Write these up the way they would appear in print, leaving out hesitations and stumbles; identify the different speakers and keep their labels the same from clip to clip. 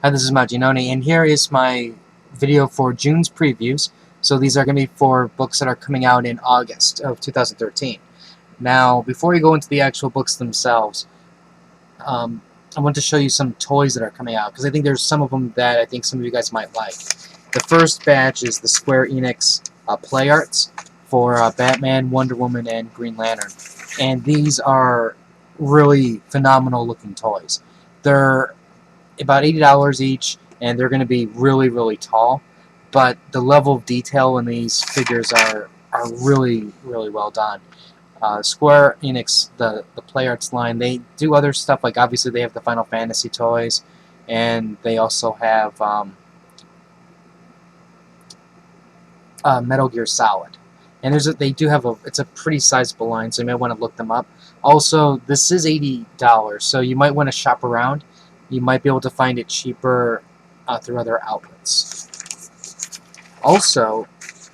Speaker 1: Hi, this is Maginoni, and here is my video for June's previews. So these are going to be for books that are coming out in August of 2013. Now, before we go into the actual books themselves, I want to show you some toys that are coming out, because I think there's some of them that I think some of you guys might like. The first batch is the Square Enix Play Arts for Batman, Wonder Woman, and Green Lantern. And these are really phenomenal looking toys. They're about $80 each, and they're going to be really, really tall. But the level of detail in these figures are really, really well done. Square Enix, the Play Arts line, they do other stuff, like obviously they have the Final Fantasy toys, and they also have Metal Gear Solid. And they do have it's a pretty sizable line, so you might want to look them up. Also, this is $80, so you might want to shop around. You might be able to find it cheaper through other outlets. Also,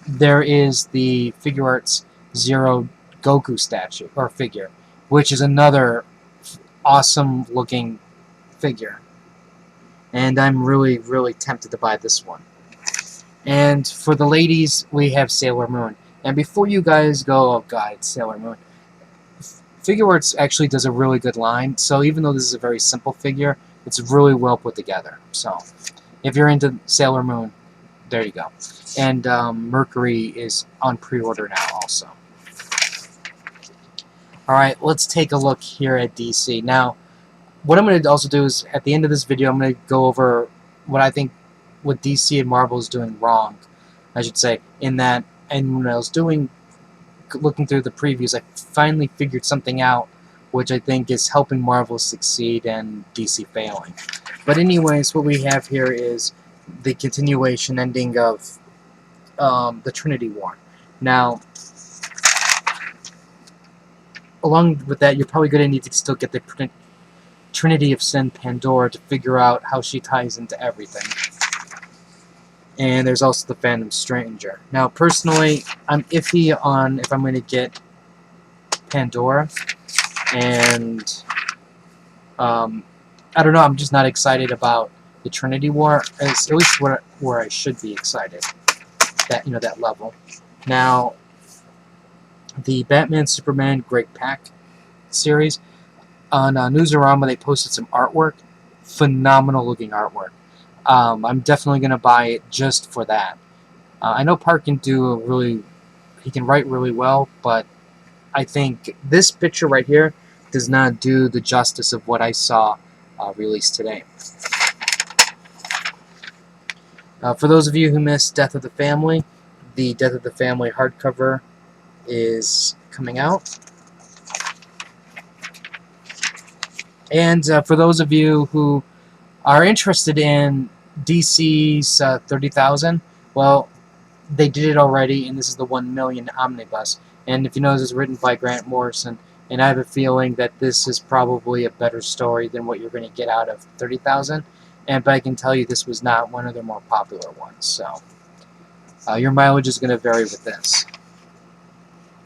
Speaker 1: there is the Figuarts Zero Goku statue, or figure, which is another awesome looking figure. And I'm really, really tempted to buy this one. And for the ladies, we have Sailor Moon. And before you guys go, oh god, it's Sailor Moon, Figuarts actually does a really good line, so even though this is a very simple figure, it's really well put together. So, if you're into Sailor Moon, there you go. And Mercury is on pre-order now also. Alright, let's take a look here at DC. Now, what I'm going to also do is, at the end of this video, I'm going to go over what I think what DC and Marvel is doing wrong, I should say, in that, and when I was looking through the previews, I finally figured something out, which I think is helping Marvel succeed and DC failing. But anyways, what we have here is the continuation ending of the Trinity War. Now, along with that, you're probably going to need to still get the Trinity of Sin Pandora to figure out how she ties into everything. And there's also the Phantom Stranger. Now, personally, I'm iffy on if I'm going to get Pandora, and I don't know, I'm just not excited about the Trinity War, at least where I should be excited, that level. Now, the Batman Superman Greg Pak series, on Newsarama they posted some artwork, phenomenal looking artwork. I'm definitely going to buy it just for that. I know Park can he can write really well, but I think this picture right here does not do the justice of what I saw released today. For those of you who missed Death of the Family, the Death of the Family hardcover is coming out. And for those of you who are interested in DC's 30,000, well, they did it already, and this is the 1 million omnibus. And if you notice, it's written by Grant Morrison, and I have a feeling that this is probably a better story than what you're going to get out of 30,000. But I can tell you this was not one of their more popular ones, so your mileage is going to vary with this.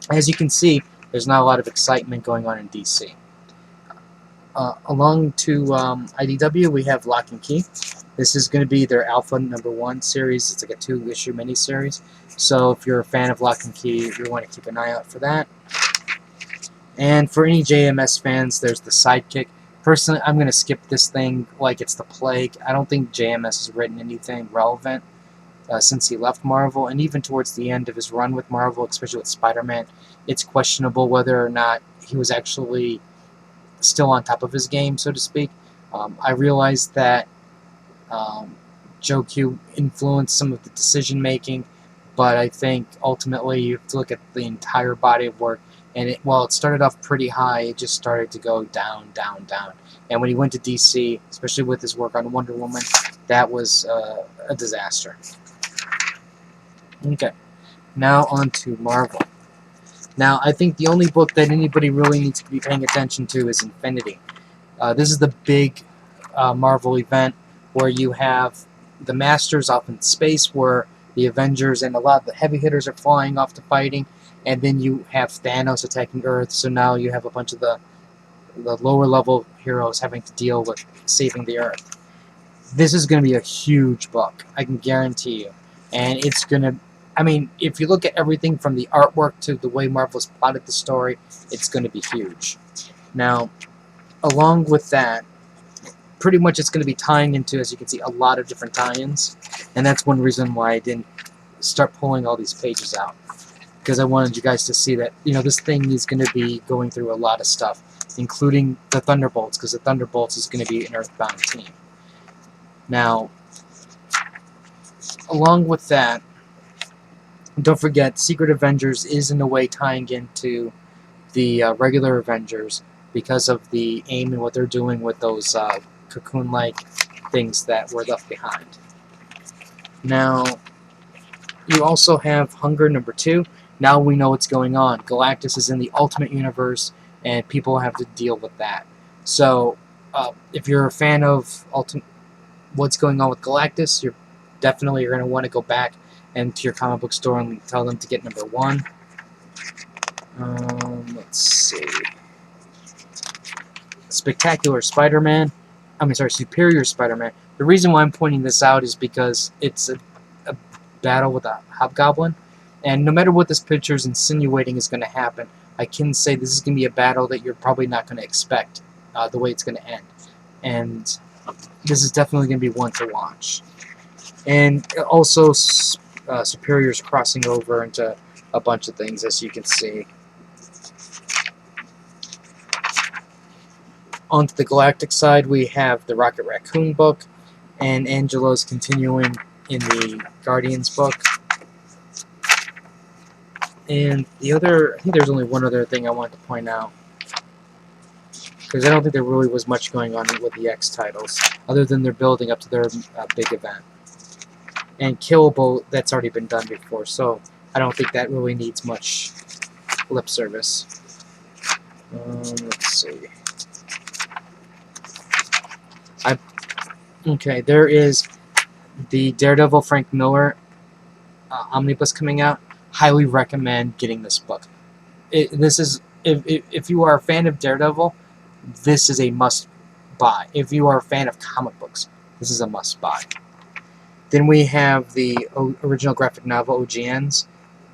Speaker 1: As you can see, there's not a lot of excitement going on in DC. Along to IDW, we have Lock and Key. This is going to be their Alpha #1 series. It's like a 2-issue miniseries. So if you're a fan of Lock and Key, you want to keep an eye out for that. And for any JMS fans, there's the Sidekick. Personally, I'm going to skip this thing like it's the plague. I don't think JMS has written anything relevant since he left Marvel, and even towards the end of his run with Marvel, especially with Spider-Man, it's questionable whether or not he was actually still on top of his game, so to speak. I realized that Joe Q influenced some of the decision-making, but I think ultimately you have to look at the entire body of work, and while it started off pretty high, it just started to go down, down, down. And when he went to DC, especially with his work on Wonder Woman, that was a disaster. Okay, now on to Marvel. Now, I think the only book that anybody really needs to be paying attention to is Infinity. This is the big Marvel event where you have the Masters off in space, where the Avengers and a lot of the heavy hitters are flying off to fighting, and then you have Thanos attacking Earth, so now you have a bunch of the lower level heroes having to deal with saving the Earth. This is going to be a huge book, I can guarantee you. And it's going to, I mean, if you look at everything from the artwork to the way Marvel's plotted the story, it's going to be huge. Now, along with that, pretty much it's going to be tying into, as you can see, a lot of different tie-ins. And that's one reason why I didn't start pulling all these pages out. Because I wanted you guys to see that, you know, this thing is going to be going through a lot of stuff, including the Thunderbolts, because the Thunderbolts is going to be an Earthbound team. Now, along with that, don't forget, Secret Avengers is in a way tying into the regular Avengers because of the aim and what they're doing with those cocoon-like things that were left behind. Now, you also have Hunger #2. Now we know what's going on. Galactus is in the Ultimate Universe, and people have to deal with that. So, if you're a fan of what's going on with Galactus, you're definitely going to want to go back into your comic book store and tell them to get #1. Let's see. Spectacular Spider-Man. Superior Spider-Man. The reason why I'm pointing this out is because it's a battle with a Hobgoblin, and no matter what this picture is insinuating is going to happen, I can say this is going to be a battle that you're probably not going to expect the way it's going to end. And this is definitely going to be one to watch. And also, Superior's crossing over into a bunch of things, as you can see. Onto the Galactic side, we have the Rocket Raccoon book, and Angelo's continuing in the Guardians book. And the other, I think there's only one other thing I wanted to point out, because I don't think there really was much going on with the X titles, other than they're building up to their big event. And Killable, that's already been done before, so I don't think that really needs much lip service. Let's see. Okay, there is the Daredevil Frank Miller omnibus coming out. Highly recommend getting this book. This is, if you are a fan of Daredevil, this is a must buy. If you are a fan of comic books, this is a must buy. Then we have the original graphic novel OGNs.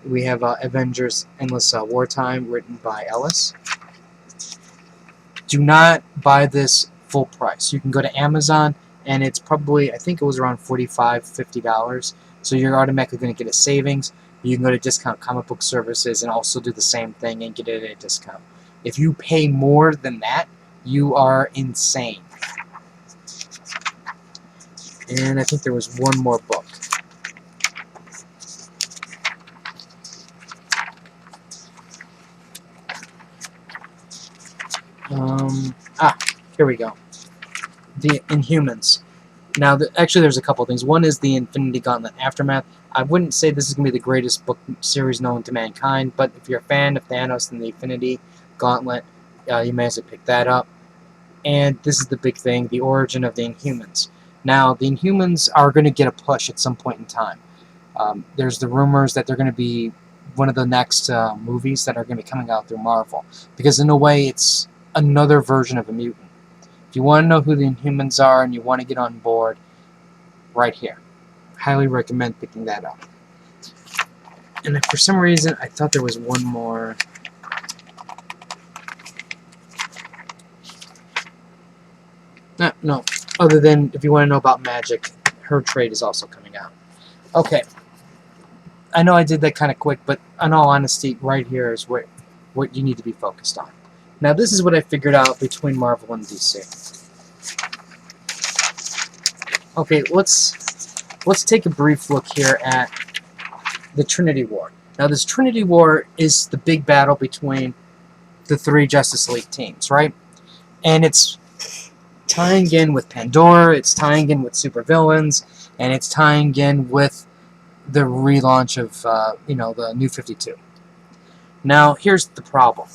Speaker 1: We have Avengers Endless Wartime, written by Ellis. Do not buy this full price. You can go to Amazon, and it's probably, I think it was around $45, $50. So you're automatically going to get a savings. You can go to Discount Comic Book Services and also do the same thing and get it at a discount. If you pay more than that, you are insane. And I think there was one more book. Here we go. The Inhumans. Now, actually, there's a couple things. One is the Infinity Gauntlet Aftermath. I wouldn't say this is going to be the greatest book series known to mankind, but if you're a fan of Thanos and the Infinity Gauntlet, you may as well pick that up. And this is the big thing, the origin of the Inhumans. Now, the Inhumans are going to get a push at some point in time. There's the rumors that they're going to be one of the next movies that are going to be coming out through Marvel. Because in a way, it's another version of a mutant. If you want to know who the Inhumans are and you want to get on board, right here. Highly recommend picking that up. And if for some reason, I thought there was one more. No. Other than, if you want to know about Magic, her trade is also coming out. Okay. I know I did that kind of quick, but in all honesty, right here is what you need to be focused on. Now, this is what I figured out between Marvel and DC. Okay, let's take a brief look here at the Trinity War. Now, this Trinity War is the big battle between the three Justice League teams, right? And it's tying in with Pandora, it's tying in with supervillains, and it's tying in with the relaunch of, the New 52. Now, here's the problem.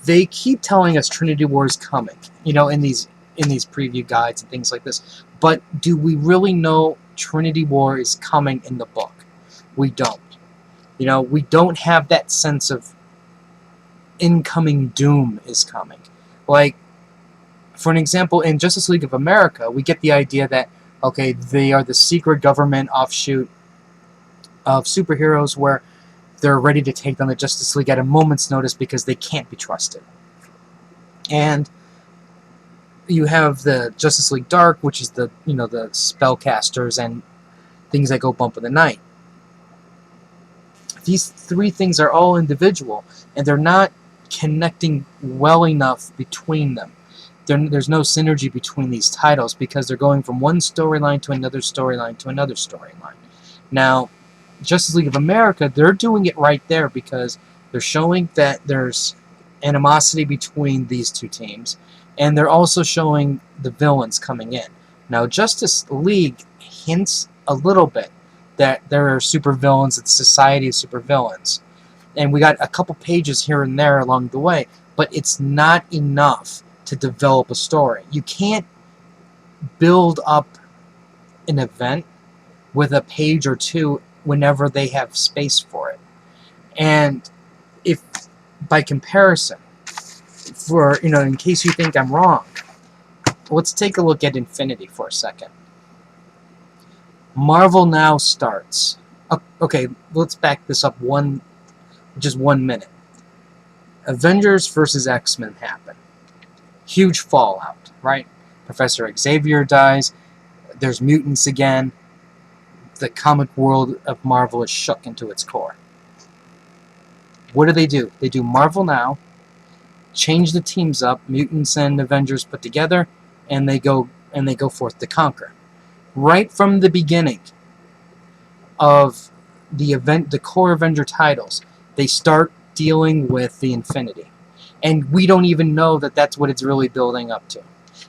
Speaker 1: They keep telling us Trinity War is coming, in these preview guides and things like this. But do we really know Trinity War is coming in the book? We don't. We don't have that sense of incoming doom is coming. Like, For an example, in Justice League of America, we get the idea that, okay, they are the secret government offshoot of superheroes where they're ready to take down the Justice League at a moment's notice because they can't be trusted. And you have the Justice League Dark, which is the the spellcasters and things that go bump in the night. These three things are all individual, and they're not connecting well enough between them. There's no synergy between these titles because they're going from one storyline to another storyline to another storyline. Now, Justice League of America, they're doing it right there because they're showing that there's animosity between these two teams, and they're also showing the villains coming in. Now, Justice League hints a little bit that there are supervillains, it's a society of supervillains. And we got a couple pages here and there along the way, but it's not enough to develop a story. You can't build up an event with a page or two whenever they have space for it. And if, by comparison, for, in case you think I'm wrong, let's take a look at Infinity for a second. Marvel Now starts. Okay, let's back this up just 1 minute. Avengers versus X-Men happen. Huge fallout, right? Professor Xavier dies. There's mutants again. The comic world of Marvel is shook into its core. What do? They do Marvel Now, change the teams up, mutants and Avengers put together, and they go forth to conquer. Right from the beginning of the core Avenger titles, they start dealing with the Infinity. And we don't even know that that's what it's really building up to.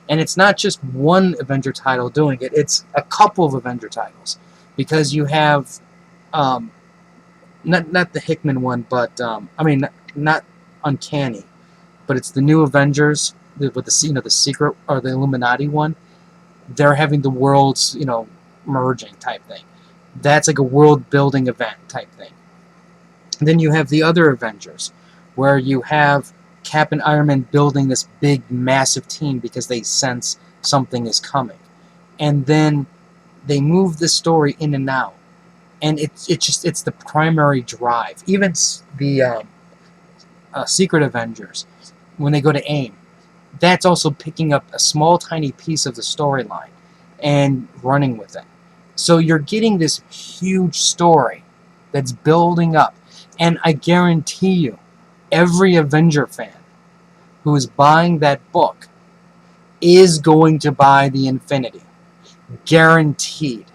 Speaker 1: And it's not just one Avenger title doing it, it's a couple of Avenger titles. Because you have, not the Hickman one, but, not Uncanny, but it's the New Avengers, with the secret, or the Illuminati one. They're having the worlds, merging type thing. That's like a world-building event type thing. And then you have the other Avengers, where you have Cap and Iron Man building this big, massive team because they sense something is coming. And then they move the story in and out. And it's the primary drive. Even the Secret Avengers, when they go to AIM, that's also picking up a small, tiny piece of the storyline and running with it. So you're getting this huge story that's building up. And I guarantee you, every Avenger fan who is buying that book is going to buy the Infinity. Guaranteed.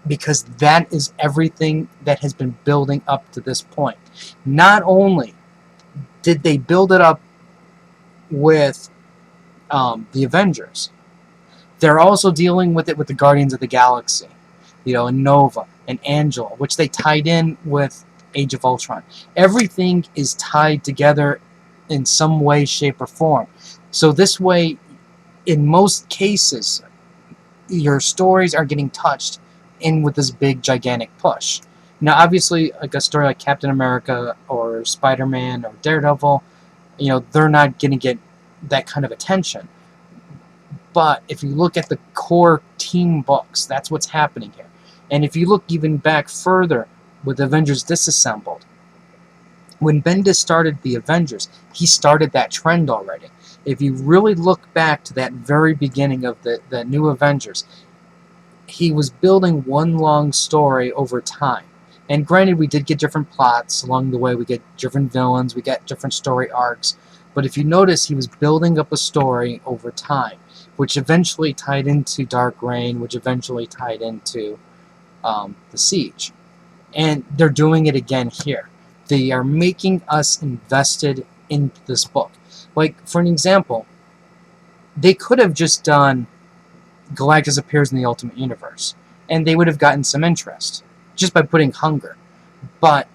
Speaker 1: Because that is everything that has been building up to this point. Not only did they build it up with the Avengers, they're also dealing with it with the Guardians of the Galaxy, and Nova and Angela, which they tied in with Age of Ultron. Everything is tied together in some way, shape, or form. So this way, in most cases, your stories are getting touched in with this big, gigantic push. Now, obviously, like a story like Captain America or Spider-Man or Daredevil, they're not going to get that kind of attention. But if you look at the core team books, that's what's happening here. And if you look even back further with Avengers Disassembled, when Bendis started the Avengers, he started that trend already. If you really look back to that very beginning of the New Avengers, he was building one long story over time. And granted, we did get different plots along the way. We get different villains. We get different story arcs. But if you notice, he was building up a story over time, which eventually tied into Dark Reign, which eventually tied into The Siege. And they're doing it again here. They are making us invested in this book. Like, for an example, they could have just done Galactus appears in the Ultimate Universe, and they would have gotten some interest just by putting hunger. But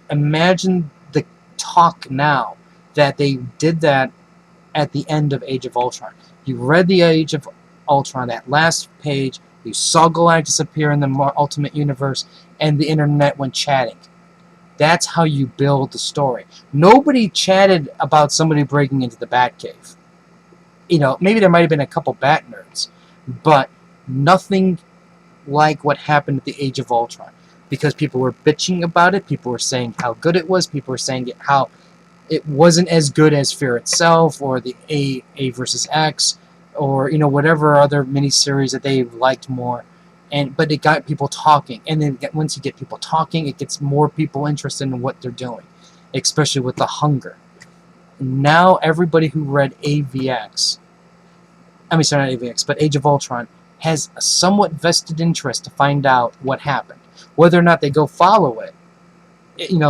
Speaker 1: imagine the talk now that they did that at the end of Age of Ultron. You read the Age of Ultron, that last page, you saw Galactus appear in the Ultimate Universe, and the internet went chatting. That's how you build the story. Nobody chatted about somebody breaking into the Batcave. maybe there might have been a couple Bat nerds, but nothing like what happened at the Age of Ultron, because people were bitching about it, people were saying how good it was, people were saying how it wasn't as good as Fear itself, or the A versus X, or whatever other miniseries that they liked more, but it got people talking, and then once you get people talking, it gets more people interested in what they're doing, especially with the hunger. Now everybody who read AVX, I mean, sorry, not AVX, but Age of Ultron, has a somewhat vested interest to find out what happened. Whether or not they go follow it,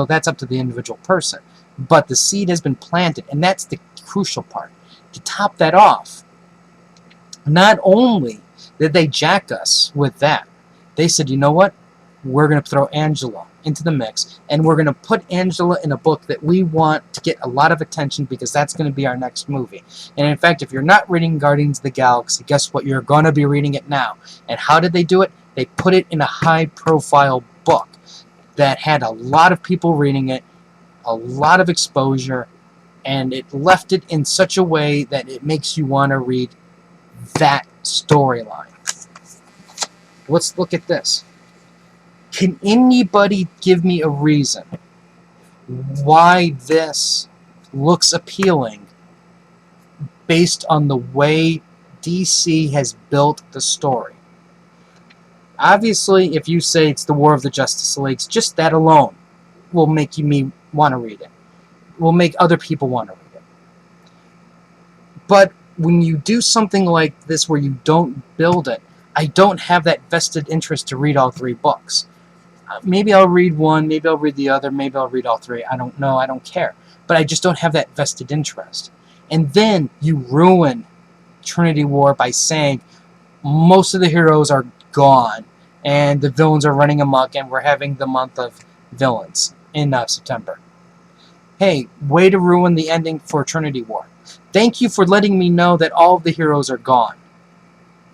Speaker 1: that's up to the individual person. But the seed has been planted, and that's the crucial part. To top that off, not only did they jack us with that, they said, you know what? We're going to throw Angela into the mix, and we're going to put Angela in a book that we want to get a lot of attention, because that's going to be our next movie. And in fact, if you're not reading Guardians of the Galaxy, guess what? You're going to be reading it now. And how did they do it? They put it in a high-profile book that had a lot of people reading it, a lot of exposure, and it left it in such a way that it makes you want to read that storyline. Let's look at this. Can anybody give me a reason why this looks appealing based on the way DC has built the story? Obviously, if you say it's the War of the Justice Leagues, just that alone will make me want to read it. Will make other people want to read it. But when you do something like this where you don't build it, I don't have that vested interest to read all 3 books. Maybe I'll read one, maybe I'll read the other, maybe I'll read all 3. I don't know, I don't care. But I just don't have that vested interest. And then you ruin Trinity War by saying most of the heroes are gone and the villains are running amok, and we're having the month of villains in September. Hey, way to ruin the ending for Trinity War. Thank you for letting me know that all of the heroes are gone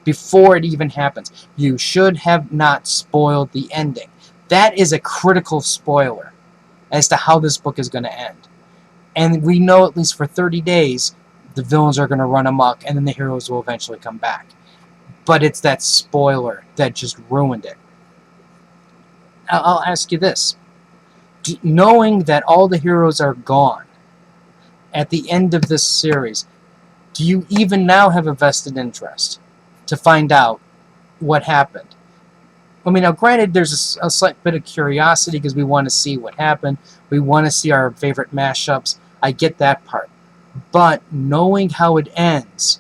Speaker 1: before it even happens. You should have not spoiled the ending. That is a critical spoiler as to how this book is going to end. And we know at least for 30 days the villains are going to run amok, and then the heroes will eventually come back. But it's that spoiler that just ruined it. I'll ask you this. Knowing that all the heroes are gone at the end of this series, do you even now have a vested interest to find out what happened? I mean, now granted, there's a slight bit of curiosity because we want to see what happened. We want to see our favorite mashups. I get that part. But knowing how it ends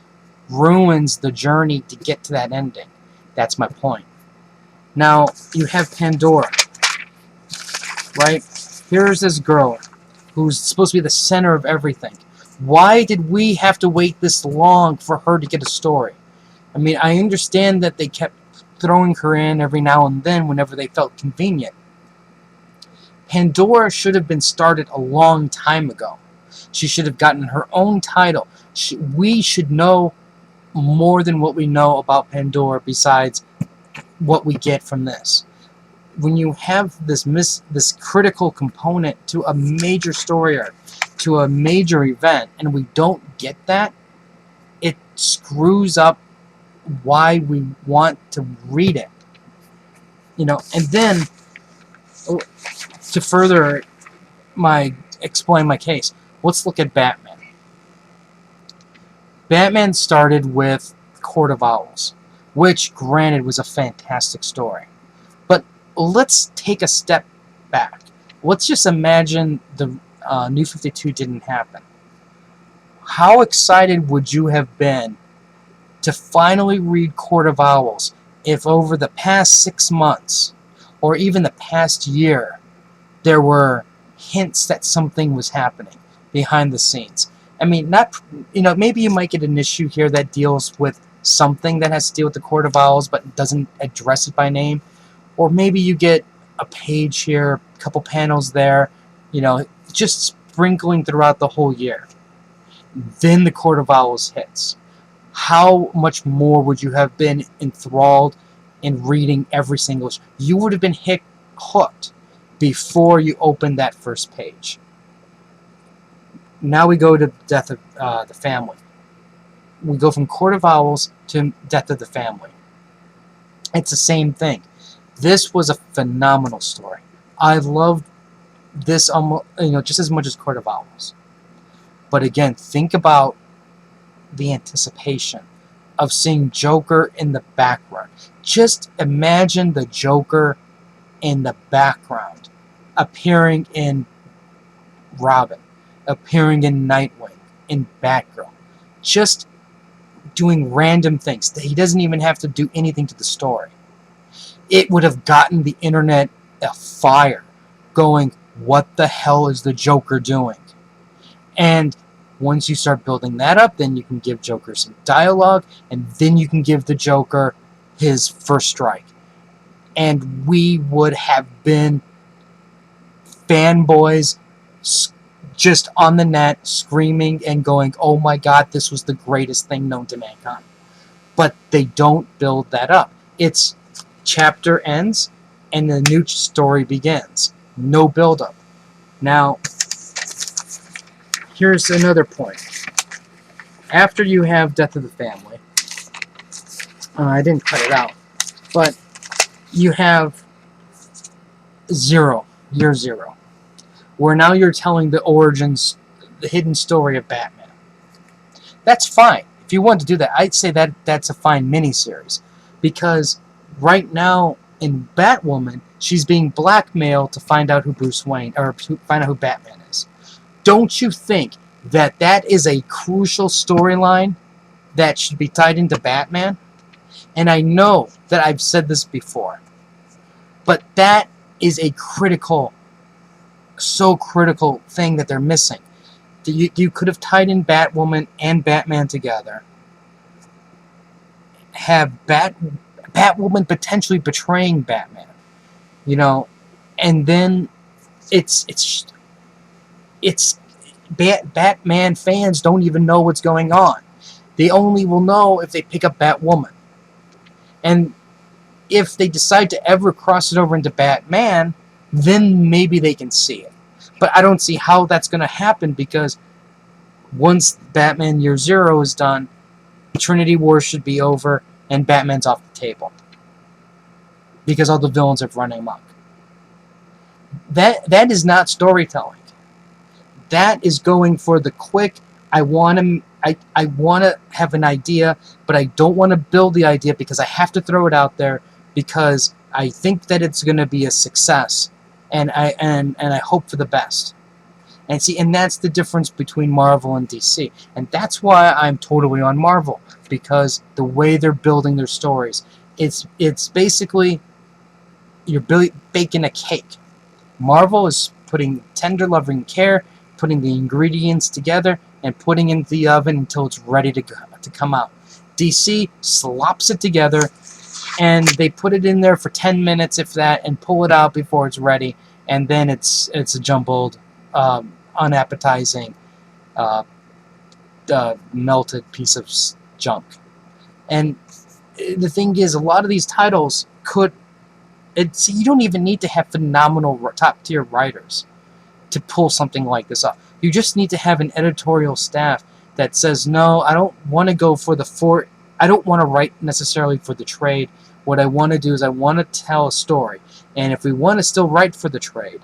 Speaker 1: ruins the journey to get to that ending. That's my point. Now, you have Pandora, right? Here's this girl who's supposed to be the center of everything. Why did we have to wait this long for her to get a story? I mean, I understand that they kept throwing her in every now and then whenever they felt convenient. Pandora should have been started a long time ago. She should have gotten her own title. We should know more than what we know about Pandora besides what we get from this. When you have this critical component to a major story arc, to a major event, and we don't get that, it screws up why we want to read it. And then to further explain my case, let's look at Batman. Batman started with Court of Owls, which, granted, was a fantastic story. But let's take a step back. Let's just imagine the New 52 didn't happen. How excited would you have been to finally read Court of Owls if over the past 6 months, or even the past year, there were hints that something was happening behind the scenes? I mean, maybe you might get an issue here that deals with something that has to deal with the Court of Owls but doesn't address it by name. Or maybe you get a page here, a couple panels there, just sprinkling throughout the whole year. Then the Court of Owls hits. How much more would you have been enthralled in reading every single issue? You would have been hooked before you opened that first page. Now we go to Death of the Family. we go from Court of Owls to Death of the Family. It's the same thing. This was a phenomenal story. I loved this almost, just as much as Court of Owls. But again, think about the anticipation of seeing Joker in the background. Just imagine the Joker in the background, appearing in Robin, appearing in Nightwing, in Batgirl, just doing random things. He doesn't even have to do anything to the story. It would have gotten the internet afire, going, what the hell is the Joker doing? And once you start building that up, then you can give Joker some dialogue, and then you can give the Joker his first strike. And we would have been fanboys just on the net screaming and going, oh my god, this was the greatest thing known to mankind. But they don't build that up. It's chapter ends and the new story begins. No build up. Now, here's another point. After you have Death of the Family, I didn't cut it out, but you have Year Zero, where now you're telling the origins, the hidden story of Batman. That's fine. If you want to do that, I'd say that that's a fine miniseries, because right now in Batwoman, she's being blackmailed to find out who Bruce Wayne, or to find out who Batman is. Don't you think that that is a crucial storyline that should be tied into Batman? And I know that I've said this before, but that is a critical thing that they're missing. You could have tied in Batwoman and Batman together. Have Batwoman potentially betraying Batman, and then it's Batman fans don't even know what's going on. They only will know if they pick up Batwoman. And if they decide to ever cross it over into Batman, then maybe they can see it. But I don't see how that's going to happen, because once Batman Year Zero is done, Trinity War should be over, and Batman's off the table. Because all the villains have run amok. That is not storytelling. That is going for the quick, I want to have an idea, but I don't want to build the idea because I have to throw it out there because I think that it's going to be a success, and I hope for the best. And that's the difference between Marvel and DC. And that's why I'm totally on Marvel, because the way they're building their stories, it's basically you're baking a cake. Marvel is putting tender loving care, putting the ingredients together, and putting it in the oven until it's ready to come out. DC slops it together, and they put it in there for 10 minutes, if that, and pull it out before it's ready, and then it's a jumbled, unappetizing, melted piece of junk. And the thing is, a lot of these titles you don't even need to have phenomenal top-tier writers to pull something like this off. You just need to have an editorial staff that says, no, I don't want to go I don't want to write necessarily for the trade. What I want to do is I want to tell a story. And if we want to still write for the trade,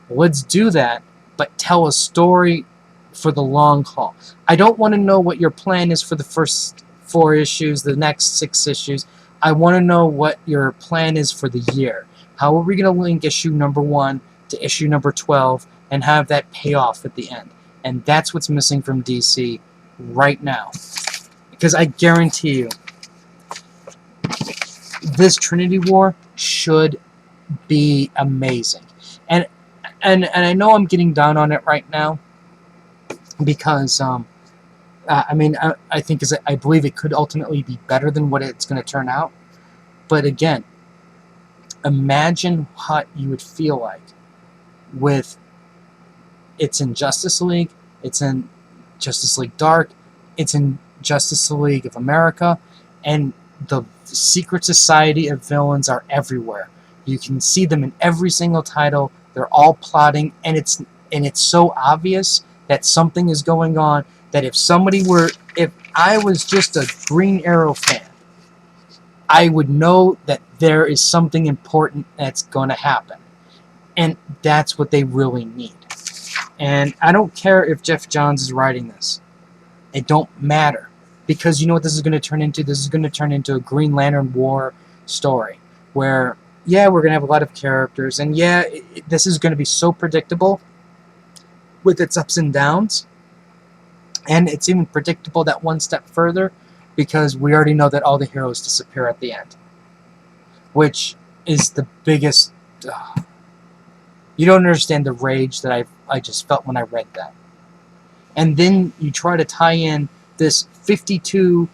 Speaker 1: let's do that, but tell a story for the long haul. I don't want to know what your plan is for the first 4 issues, the next 6 issues. I want to know what your plan is for the year. How are we going to link issue number 1 to issue number 12 and have that pay off at the end? And that's what's missing from DC right now. Because I guarantee you, this Trinity War should be amazing. And I know I'm getting down on it right now, because I believe it could ultimately be better than what it's going to turn out. But again, imagine what you would feel like with it's in Justice League, it's in Justice League Dark, it's in Justice League of America, and the secret society of villains are everywhere. You can see them in every single title. They're all plotting, and it's so obvious that something is going on, that if I was just a Green Arrow fan, I would know that there is something important that's going to happen. And that's what they really need. And I don't care if Jeff Johns is writing this. It don't matter. Because you know what this is going to turn into? This is going to turn into a Green Lantern War story. Where, yeah, we're going to have a lot of characters. And yeah, this is going to be so predictable with its ups and downs. And it's even predictable that one step further, because we already know that all the heroes disappear at the end. Which is the biggest... you don't understand the rage that I just felt when I read that. And then you try to tie in this 52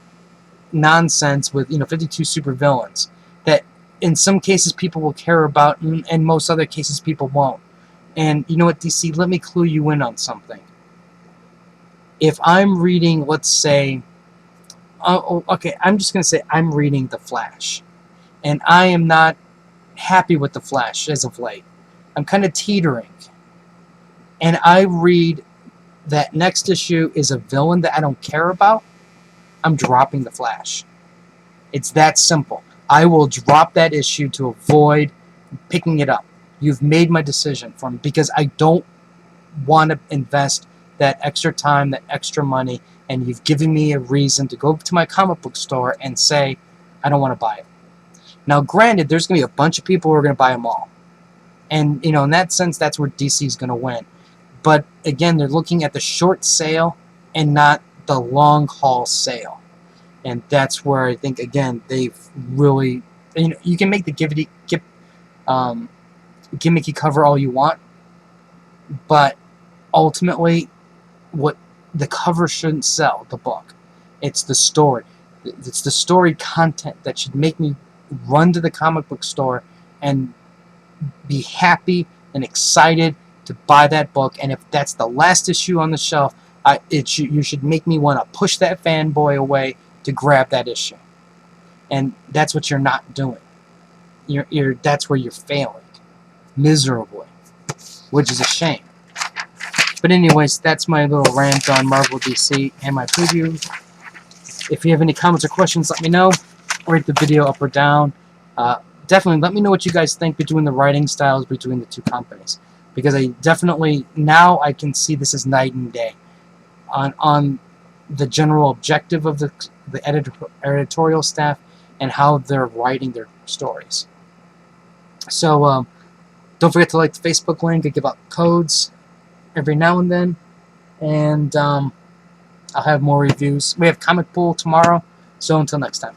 Speaker 1: nonsense with 52 supervillains that in some cases people will care about, and most other cases people won't. And you know what, DC, let me clue you in on something. If I'm reading, let's say, okay, I'm just going to say I'm reading The Flash, and I am not happy with The Flash as of late. I'm kind of teetering. And I read that next issue is a villain that I don't care about, I'm dropping The Flash. It's that simple. I will drop that issue to avoid picking it up. You've made my decision for me, because I don't want to invest that extra time, that extra money, and you've given me a reason to go to my comic book store and say, I don't want to buy it. Now, granted, there's going to be a bunch of people who are going to buy them all. And, in that sense, that's where DC is going to win. But, again, they're looking at the short sale and not the long haul sale. And that's where I think, again, they've really... you can make the gimmicky cover all you want, but ultimately, what the cover shouldn't sell the book. It's the story. It's the story content that should make me run to the comic book store and be happy and excited to buy that book. And if that's the last issue on the shelf, you should make me want to push that fanboy away to grab that issue. And that's what you're not doing. That's where you're failing miserably, which is a shame. But anyways, that's my little rant on Marvel, DC, and my preview. If you have any comments or questions, let me know. Rate the video up or down. Definitely let me know what you guys think between the writing styles between the two companies. Because now I can see this as night and day. On the general objective of the editorial staff and how they're writing their stories. So, don't forget to like the Facebook link. I give out codes every now and then. And I'll have more reviews. We have Comic Pool tomorrow. So until next time.